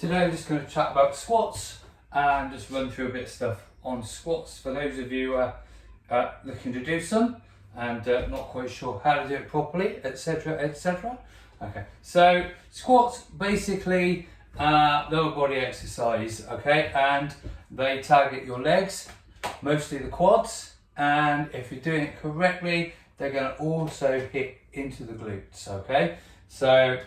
Today I'm just going to chat about squats and just run through a bit of stuff on squats for those of you looking to do some and not quite sure how to do it properly, etc, etc. Okay, so squats basically lower body exercise, okay, and they target your legs, mostly the quads, and if you're doing it correctly they're going to also hit into the glutes, okay. So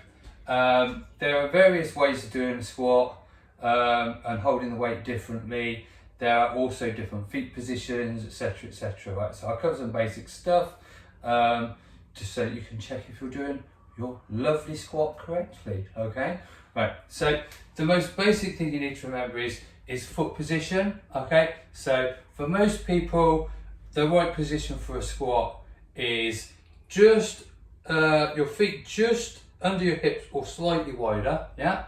there are various ways of doing a squat and holding the weight differently. There are also different feet positions, etc, etc, right. So I'll cover some basic stuff just so that you can check if you're doing your lovely squat correctly, okay. Right, so the most basic thing you need to remember is foot position, okay. So for most people the right position for a squat is just your feet just under your hips or slightly wider, yeah,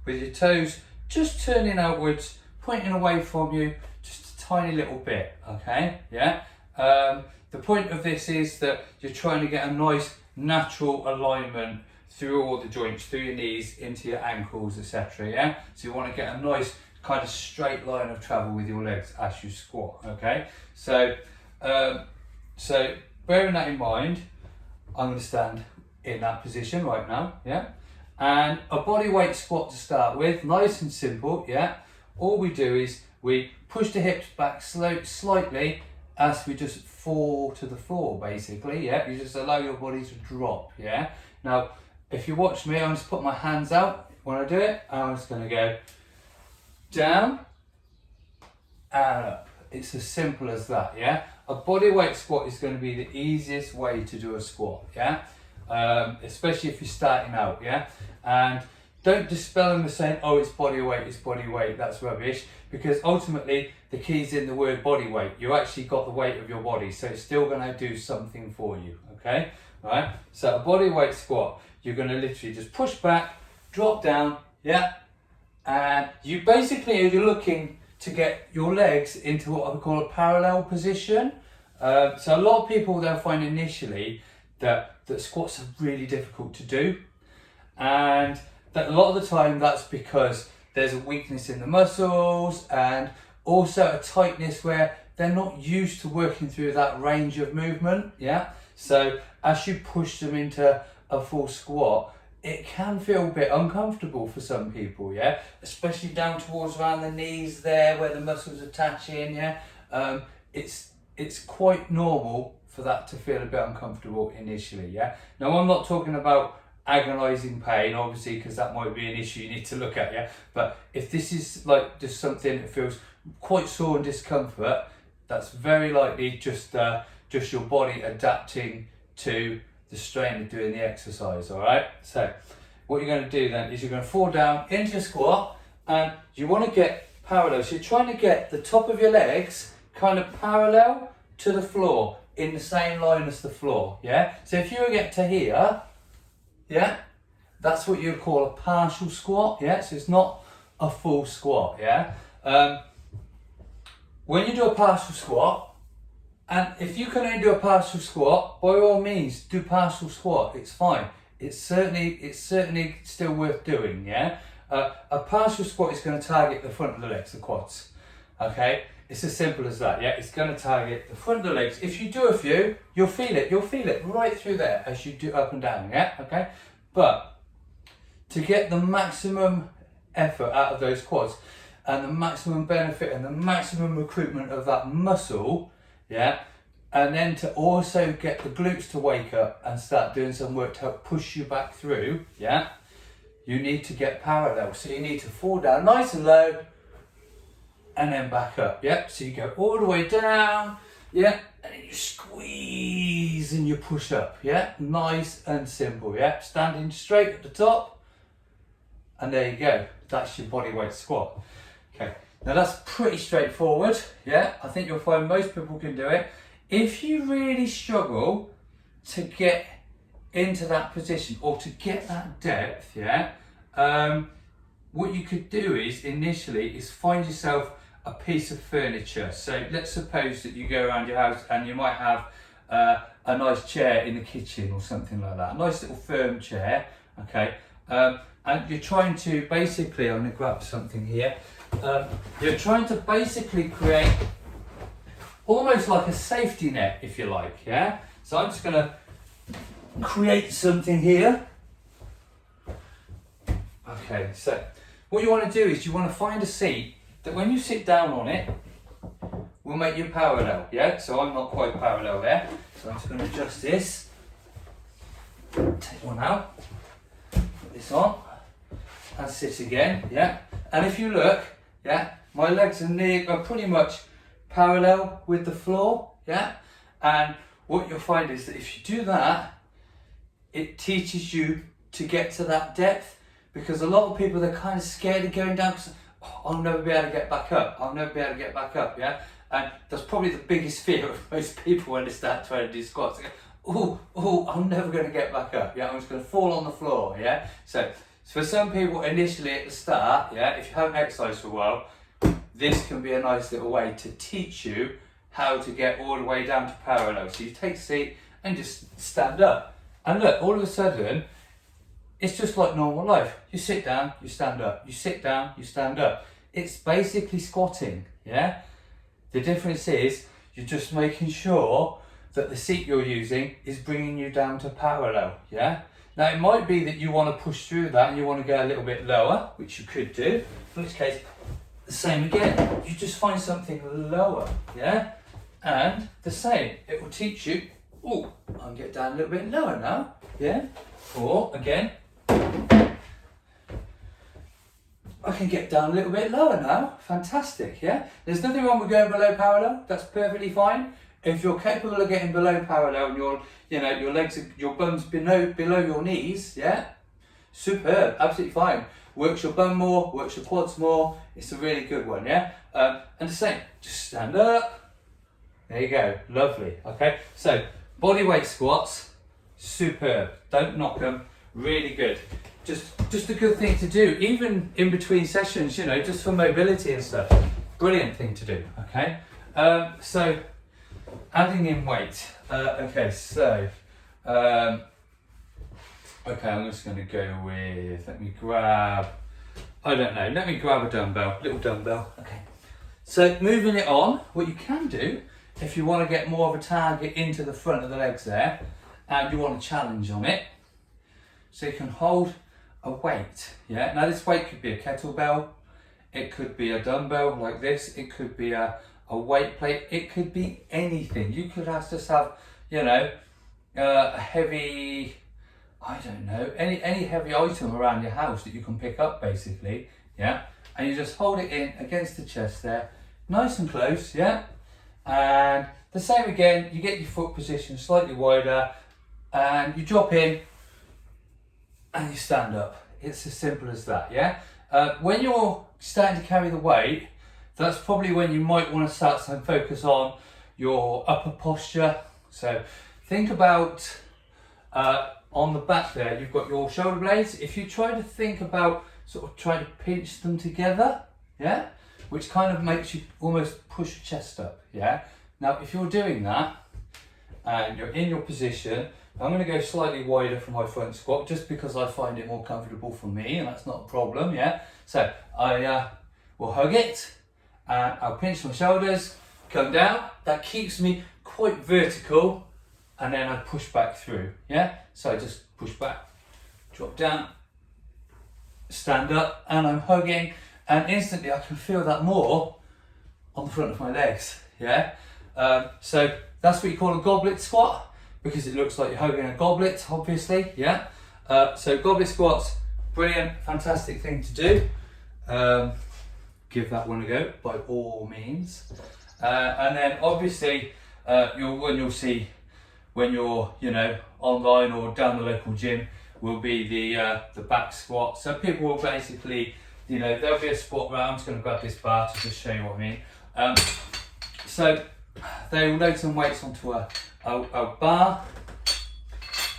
with your toes just turning outwards, pointing away from you just a tiny little bit, okay, yeah. The point of this is that you're trying to get a nice natural alignment through all the joints, through your knees, into your ankles, etc, yeah. So you want to get a nice kind of straight line of travel with your legs as you squat, okay. So bearing that in mind, I'm going to stand in that position right now, yeah, and a body weight squat to start with, nice and simple, yeah. All we do is we push the hips back slightly as we just fall to the floor, basically, yeah. You just allow your body to drop, yeah. Now if you watch me, I'm just put my hands out when I do it, and I'm just going to go down and up. It's as simple as that, yeah. A body weight squat is going to be the easiest way to do a squat, yeah. Especially if you're starting out, yeah. And don't dispel them with saying, oh, it's body weight, that's rubbish, because ultimately the key's in the word body weight. You actually got the weight of your body, so it's still going to do something for you, okay. Right, so a body weight squat, you're going to literally just push back, drop down, yeah, and you basically, you're looking to get your legs into what I would call a parallel position. So a lot of people, they'll find initially that squats are really difficult to do, and that a lot of the time that's because there's a weakness in the muscles and also a tightness where they're not used to working through that range of movement, yeah. So as you push them into a full squat, it can feel a bit uncomfortable for some people, yeah, especially down towards around the knees there where the muscles attach in, yeah. It's quite normal for that to feel a bit uncomfortable initially, yeah. Now I'm not talking about agonizing pain, obviously, because that might be an issue you need to look at, yeah. But if this is like just something that feels quite sore and discomfort, that's very likely just your body adapting to the strain of doing the exercise, all right. So what you're going to do then is you're going to fall down into a squat, and you want to get parallel. So you're trying to get the top of your legs kind of parallel to the floor, in the same line as the floor, yeah. So if you get to here, yeah, that's what you'd call a partial squat, yeah. So it's not a full squat, yeah. When you do a partial squat, and if you can only do a partial squat, by all means do partial squat, it's fine. It's certainly still worth doing, yeah. A partial squat is going to target the front of the legs, the quads, okay. It's as simple as that, yeah. It's going to target the front of the legs. If you do a few, you'll feel it right through there as you do up and down, yeah, okay. But to get the maximum effort out of those quads and the maximum benefit and the maximum recruitment of that muscle, yeah, and then to also get the glutes to wake up and start doing some work to help push you back through, yeah, you need to get parallel. So you need to fall down nice and low and then back up, yeah. So you go all the way down, yeah, and then you squeeze and you push up, yeah, nice and simple, yeah. Standing straight at the top, and there you go. That's your body weight squat. Okay, now that's pretty straightforward, yeah. I think you'll find most people can do it. If you really struggle to get into that position or to get that depth, yeah, what you could do is initially find yourself a piece of furniture. So let's suppose that you go around your house and you might have a nice chair in the kitchen or something like that, a nice little firm chair, okay. and you're trying to basically, I'm going to grab something here, you're trying to basically create almost like a safety net, if you like, yeah? So I'm just going to create something here. Okay, so what you want to do is you want to find a seat that when you sit down on it will make you parallel, yeah? So I'm not quite parallel there, so I'm just going to adjust this. Take one out, put this on, and sit again, yeah? And if you look, yeah, my legs are pretty much parallel with the floor, yeah? And what you'll find is that if you do that, it teaches you to get to that depth, because a lot of people, they're kind of scared of going down because, oh, I'll never be able to get back up, I'll never be able to get back up, yeah? And that's probably the biggest fear of most people when they start trying to do squats. Oh, I'm never going to get back up, yeah? I'm just going to fall on the floor, yeah? So for some people initially at the start, yeah, if you haven't exercised for a while, this can be a nice little way to teach you how to get all the way down to parallel. So you take a seat and just stand up. And look, all of a sudden, it's just like normal life. You sit down, you stand up. You sit down, you stand up. It's basically squatting, yeah? The difference is you're just making sure that the seat you're using is bringing you down to parallel, yeah? Now it might be that you want to push through that and you want to go a little bit lower, which you could do, in which case, the same again, you just find something lower, yeah? And the same, it will teach you, oh, I can get down a little bit lower now, yeah? Or again, I can get down a little bit lower now, fantastic, yeah? There's nothing wrong with going below parallel, that's perfectly fine. If you're capable of getting below parallel and your legs, your bum's below your knees, yeah? Superb, absolutely fine. Works your bum more, works your quads more. It's a really good one, yeah? And the same, just stand up. There you go, lovely, okay? So, body weight squats, superb. Don't knock them, really good. Just a good thing to do, even in between sessions, just for mobility and stuff. Brilliant thing to do, okay? So, adding in weight. Okay, I'm just going to go with, let me grab a dumbbell, little dumbbell. Okay. So moving it on, what you can do, if you want to get more of a target into the front of the legs there, and you want a challenge on it, so you can hold a weight, yeah? Now this weight could be a kettlebell, it could be a dumbbell like this, it could be a weight plate, it could be anything. You could just have, a heavy, I don't know, any heavy item around your house that you can pick up basically, yeah? And you just hold it in against the chest there, nice and close, yeah? And the same again, you get your foot position slightly wider and you drop in and you stand up. It's as simple as that, yeah? When you're starting to carry the weight, that's probably when you might want to start to focus on your upper posture. So think about on the back there, you've got your shoulder blades. If you try to think about sort of trying to pinch them together, yeah, which kind of makes you almost push your chest up, yeah. Now, if you're doing that and you're in your position, I'm going to go slightly wider for my front squat just because I find it more comfortable for me, and that's not a problem, yeah. So I will hug it and I'll pinch my shoulders, come down. That keeps me quite vertical, and then I push back through, yeah? So I just push back, drop down, stand up, and I'm hugging, and instantly I can feel that more on the front of my legs, yeah? So that's what you call a goblet squat, because it looks like you're hugging a goblet, obviously, yeah? So goblet squats, brilliant, fantastic thing to do. Give that one a go, by all means. And then obviously, you'll see when you're, online or down the local gym, will be the back squat. So people will basically, there'll be a squat round. I'm just going to grab this bar to just show you what I mean. So they will load some weights onto a bar,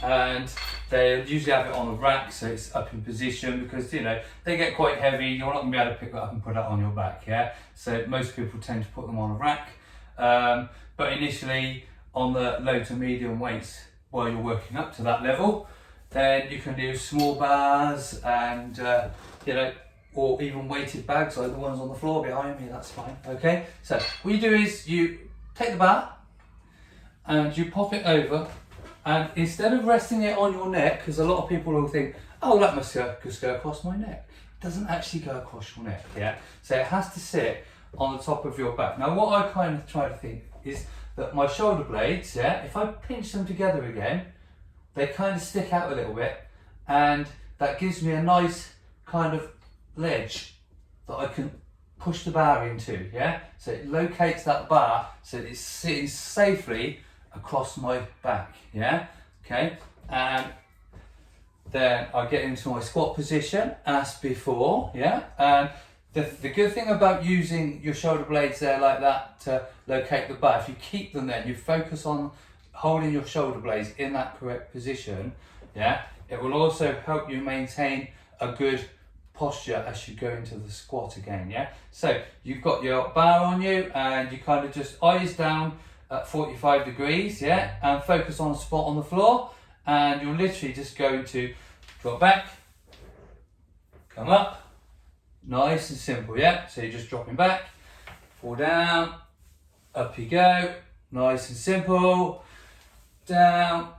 and they usually have it on a rack, so it's up in position, because they get quite heavy. You're not going to be able to pick that up and put that on your back, yeah? So most people tend to put them on a rack, but initially on the low to medium weights, while you're working up to that level, then you can do small bars and, you know, or even weighted bags like the ones on the floor behind me, that's fine, okay? So what you do is you take the bar and you pop it over, and instead of resting it on your neck, because a lot of people will think, oh, that must just go across my neck. It doesn't actually go across your neck, yeah? So it has to sit on the top of your back. Now what I kind of try to think is that my shoulder blades, yeah, if I pinch them together again, they kind of stick out a little bit, and that gives me a nice kind of ledge that I can push the bar into, yeah? So it locates that bar so that it's sitting safely across my back, yeah? Okay, and then I get into my squat position as before, yeah? And the good thing about using your shoulder blades there like that to locate the bar, if you keep them there, you focus on holding your shoulder blades in that correct position, yeah? It will also help you maintain a good posture as you go into the squat again, yeah? So you've got your bar on you and you kind of just eyes down at 45 degrees, yeah? And focus on a spot on the floor, and you're literally just going to drop back, come up, nice and simple, yeah? So you're just dropping back, fall down, up you go, nice and simple, down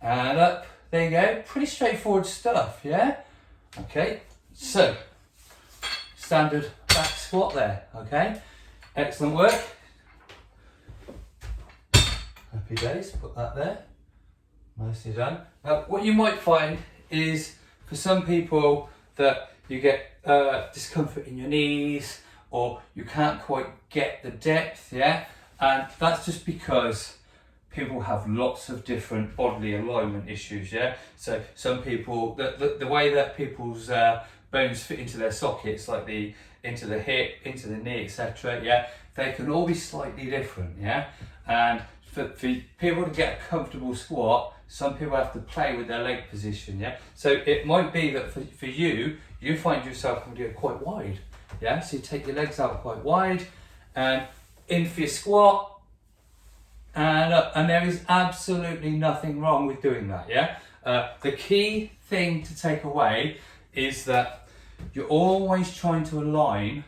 and up, there you go, pretty straightforward stuff, yeah? Okay, so standard back squat there, okay? Excellent work. Happy days, put that there. Nicely done. Now, what you might find is for some people that you get discomfort in your knees, or you can't quite get the depth, yeah? And that's just because people have lots of different bodily alignment issues, yeah? So some people, the way that people's bones fit into their sockets, like into the hip, into the knee, etc., yeah? They can all be slightly different, yeah? And for people to get a comfortable squat, some people have to play with their leg position, yeah? So it might be that for you, you find yourself having to go quite wide, yeah? So you take your legs out quite wide, and in for your squat, and up, and there is absolutely nothing wrong with doing that, yeah? The key thing to take away is that you're always trying to align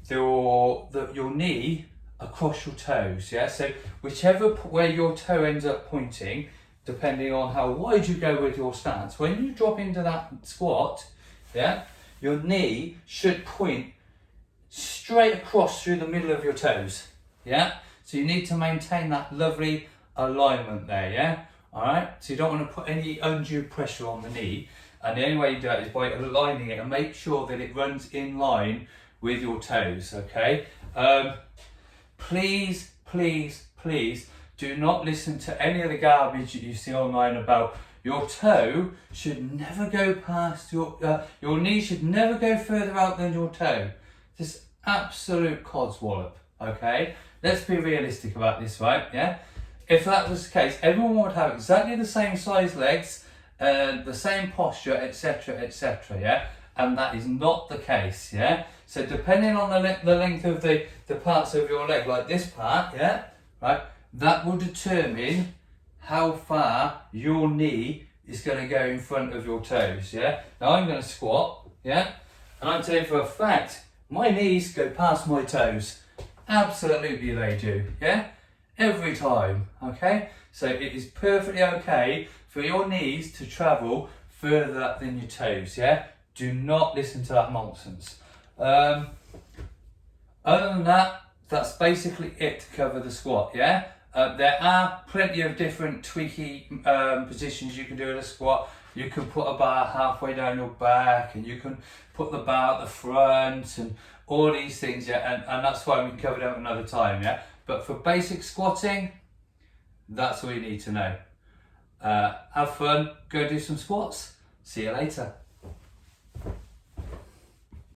your knee across your toes, yeah? So whichever where your toe ends up pointing, depending on how wide you go with your stance, when you drop into that squat, yeah, your knee should point straight across through the middle of your toes, yeah? So you need to maintain that lovely alignment there, yeah? All right, so you don't want to put any undue pressure on the knee, and the only way you do that is by aligning it and make sure that it runs in line with your toes, okay? Please, please, please do not listen to any of the garbage that you see online about your toe should never go past your knee should never go further out than your toe. This absolute codswallop, okay? Let's be realistic about this, right? Yeah? If that was the case, everyone would have exactly the same size legs and the same posture, etc., yeah? And that is not the case, yeah? So depending on the length of the parts of your leg, like this part, yeah, right, that will determine how far your knee is going to go in front of your toes, yeah? Now I'm going to squat, yeah? And I'm telling you for a fact, my knees go past my toes. Absolutely they do, yeah? Every time, okay? So it is perfectly okay for your knees to travel further than your toes, yeah? Do not listen to that nonsense. Other than that, that's basically it to cover the squat, yeah? There are plenty of different tweaky positions you can do in a squat. You can put a bar halfway down your back, and you can put the bar at the front, and all these things, yeah? And that's why we can cover them another time, yeah? But for basic squatting, that's all you need to know. Have fun, go do some squats. See you later.